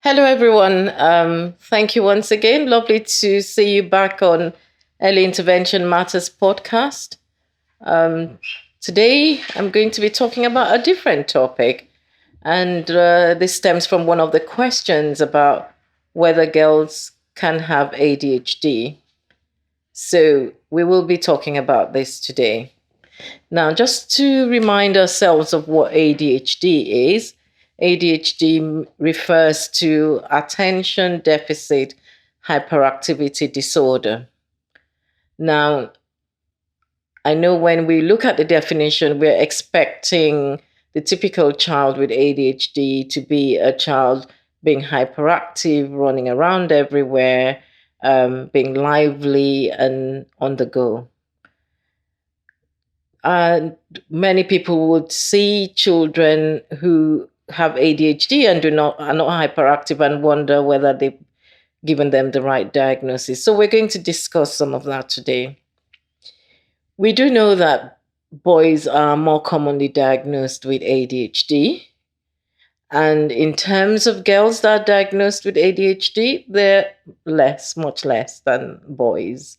Hello, everyone. Thank you once again. Lovely to see you back on Early Intervention Matters podcast. Um, Today, I'm going to be talking about a different topic, and this stems from one of the questions about whether girls can have ADHD. So, we will be talking about this today. Now, just to remind ourselves of what ADHD is, ADHD refers to Attention Deficit Hyperactivity Disorder. Now, I know when we look at the definition, we're expecting the typical child with ADHD to be a child being hyperactive, running around everywhere, being lively and on the go. And many people would see children who have ADHD and are not hyperactive and wonder whether they've given them the right diagnosis. So we're going to discuss some of that today. We do know that boys are more commonly diagnosed with ADHD. And in terms of girls that are diagnosed with ADHD, they're much less than boys.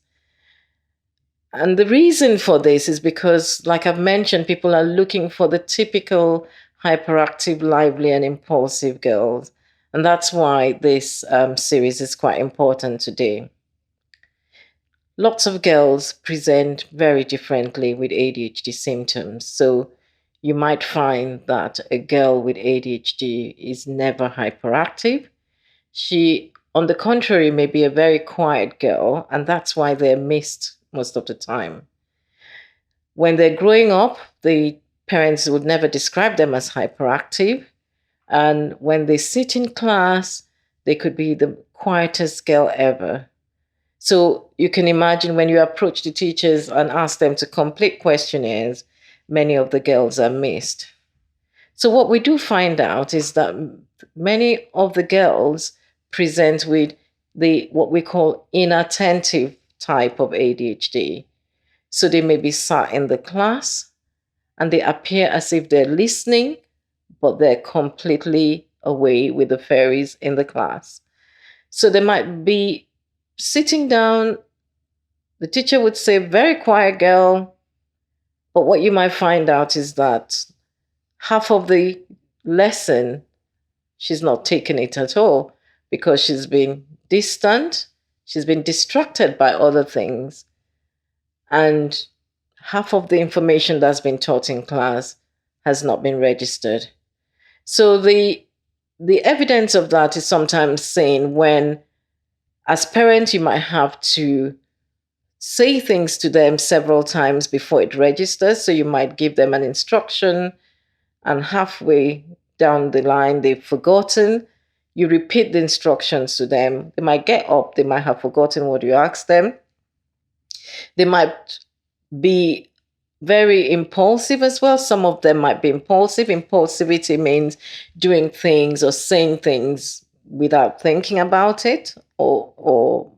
And the reason for this is because, like I've mentioned, people are looking for the typical hyperactive, lively, and impulsive girls. And that's why this series is quite important today. Lots of girls present very differently with ADHD symptoms. So you might find that a girl with ADHD is never hyperactive. She, on the contrary, may be a very quiet girl, and that's why they're missed most of the time. When they're growing up, the parents would never describe them as hyperactive. And when they sit in class, they could be the quietest girl ever. So you can imagine when you approach the teachers and ask them to complete questionnaires, many of the girls are missed. So what we do find out is that many of the girls present with the what we call inattentive type of ADHD. So they may be sat in the class and they appear as if they're listening, but they're completely away with the fairies in the class. So they might be sitting down, the teacher would say, very quiet girl. But what you might find out is that half of the lesson, she's not taking it at all because she's been distant, she's been distracted by other things. And half of the information that's been taught in class has not been registered. So the evidence of that is sometimes seen when, as parents, you might have to say things to them several times before it registers. So you might give them an instruction, and halfway down the line, they've forgotten. You repeat the instructions to them. They might get up, they might have forgotten what you asked them. They might be very impulsive as well. Some of them might be impulsive. Impulsivity means doing things or saying things without thinking about it, or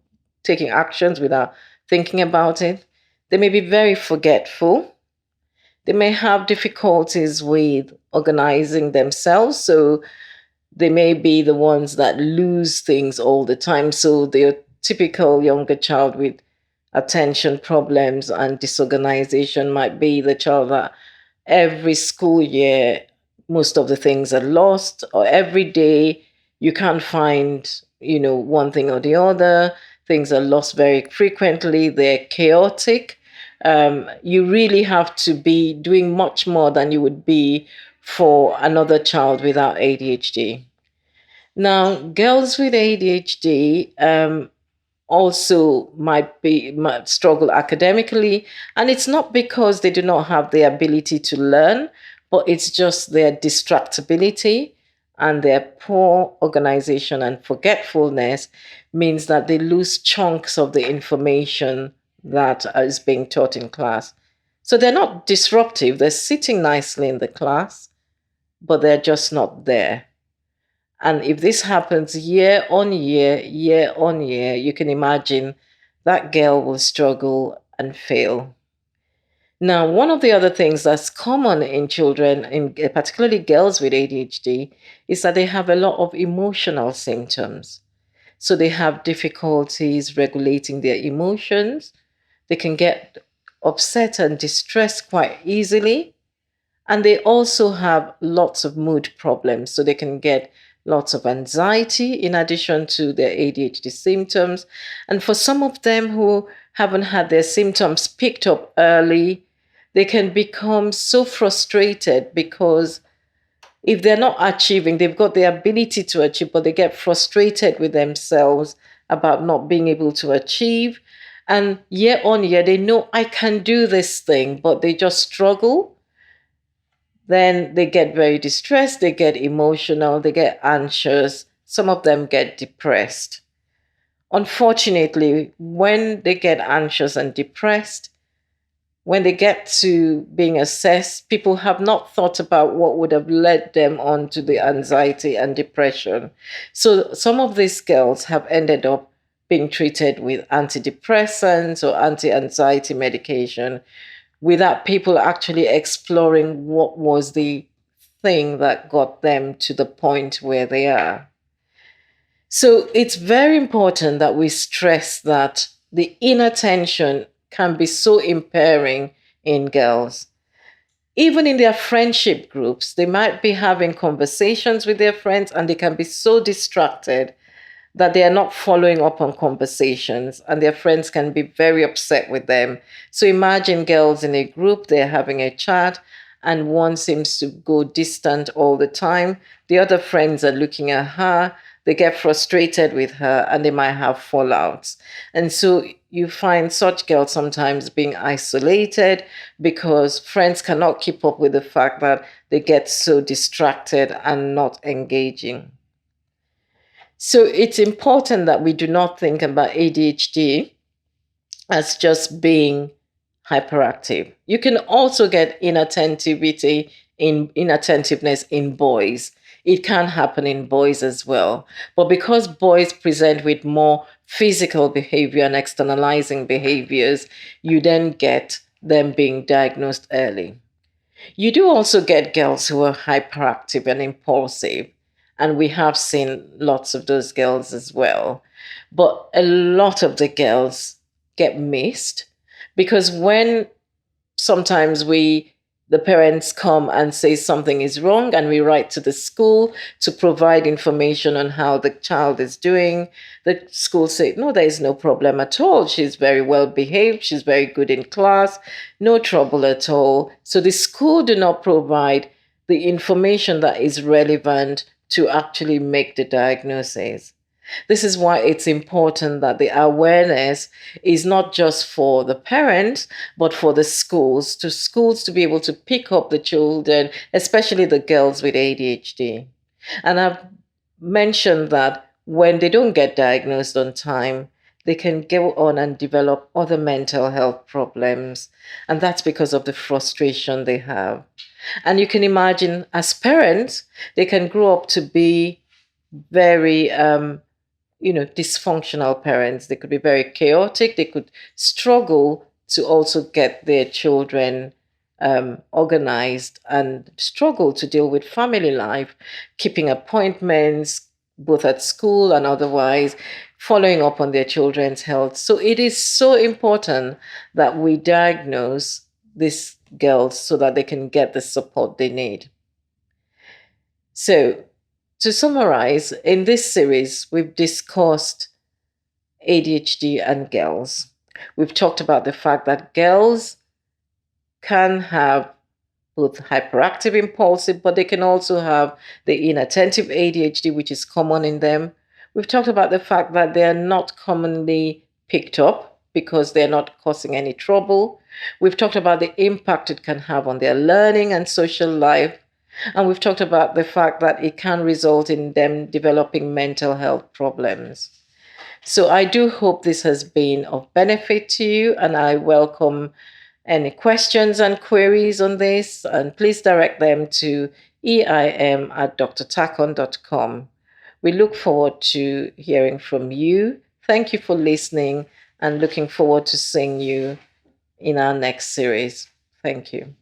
taking actions without thinking about it. They may be very forgetful. They may have difficulties with organizing themselves. So they may be the ones that lose things all the time. So the typical younger child with attention problems and disorganization might be the child that every school year, most of the things are lost, or every day you can't find, one thing or the other. Things are lost very frequently, they're chaotic. You really have to be doing much more than you would be for another child without ADHD. Now, girls with ADHD also might struggle academically, and it's not because they do not have the ability to learn, but it's just their distractibility and their poor organization and forgetfulness means that they lose chunks of the information that is being taught in class. So they're not disruptive, they're sitting nicely in the class, but they're just not there. And if this happens year on year, you can imagine that girl will struggle and fail. Now, one of the other things that's common in children, in particularly girls with ADHD, is that they have a lot of emotional symptoms. So they have difficulties regulating their emotions. They can get upset and distressed quite easily. And they also have lots of mood problems. So they can get lots of anxiety in addition to their ADHD symptoms. And for some of them who haven't had their symptoms picked up early, they can become so frustrated because if they're not achieving, they've got the ability to achieve, but they get frustrated with themselves about not being able to achieve. And year on year, they know I can do this thing, but they just struggle. Then they get very distressed, they get emotional, they get anxious. Some of them get depressed. Unfortunately, when they get anxious and depressed, when they get to being assessed, people have not thought about what would have led them on to the anxiety and depression. So some of these girls have ended up being treated with antidepressants or anti anxiety medication without people actually exploring what was the thing that got them to the point where they are. So it's very important that we stress that the inattention can be so impairing in girls. Even in their friendship groups, they might be having conversations with their friends and they can be so distracted that they are not following up on conversations and their friends can be very upset with them. So imagine girls in a group, they're having a chat and one seems to go distant all the time. The other friends are looking at her, they get frustrated with her and they might have fallouts. And so you find such girls sometimes being isolated because friends cannot keep up with the fact that they get so distracted and not engaging. So it's important that we do not think about ADHD as just being hyperactive. You can also get inattentiveness in boys. It can happen in boys as well. But because boys present with more physical behavior and externalizing behaviors, you then get them being diagnosed early. You do also get girls who are hyperactive and impulsive, and we have seen lots of those girls as well. But a lot of the girls get missed because when sometimes the parents come and say something is wrong and we write to the school to provide information on how the child is doing, the school say no, there is no problem at all, she's very well behaved, she's very good in class, no trouble at all. So the school do not provide the information that is relevant to actually make the diagnosis. This is why it's important that the awareness is not just for the parents, but for the schools to be able to pick up the children, especially the girls with ADHD. And I've mentioned that when they don't get diagnosed on time, they can go on and develop other mental health problems. And that's because of the frustration they have. And you can imagine as parents, they can grow up to be very dysfunctional parents. They could be very chaotic. They could struggle to also get their children organized and struggle to deal with family life, keeping appointments, both at school and otherwise, following up on their children's health. So it is so important that we diagnose these girls so that they can get the support they need. So, to summarize, in this series, we've discussed ADHD and girls. We've talked about the fact that girls can have both hyperactive impulsive, but they can also have the inattentive ADHD, which is common in them. We've talked about the fact that they are not commonly picked up because they're not causing any trouble. We've talked about the impact it can have on their learning and social life. And we've talked about the fact that it can result in them developing mental health problems. So I do hope this has been of benefit to you, and I welcome any questions and queries on this, and please direct them to eim@drtakon.com. We look forward to hearing from you. Thank you for listening and looking forward to seeing you in our next series. Thank you.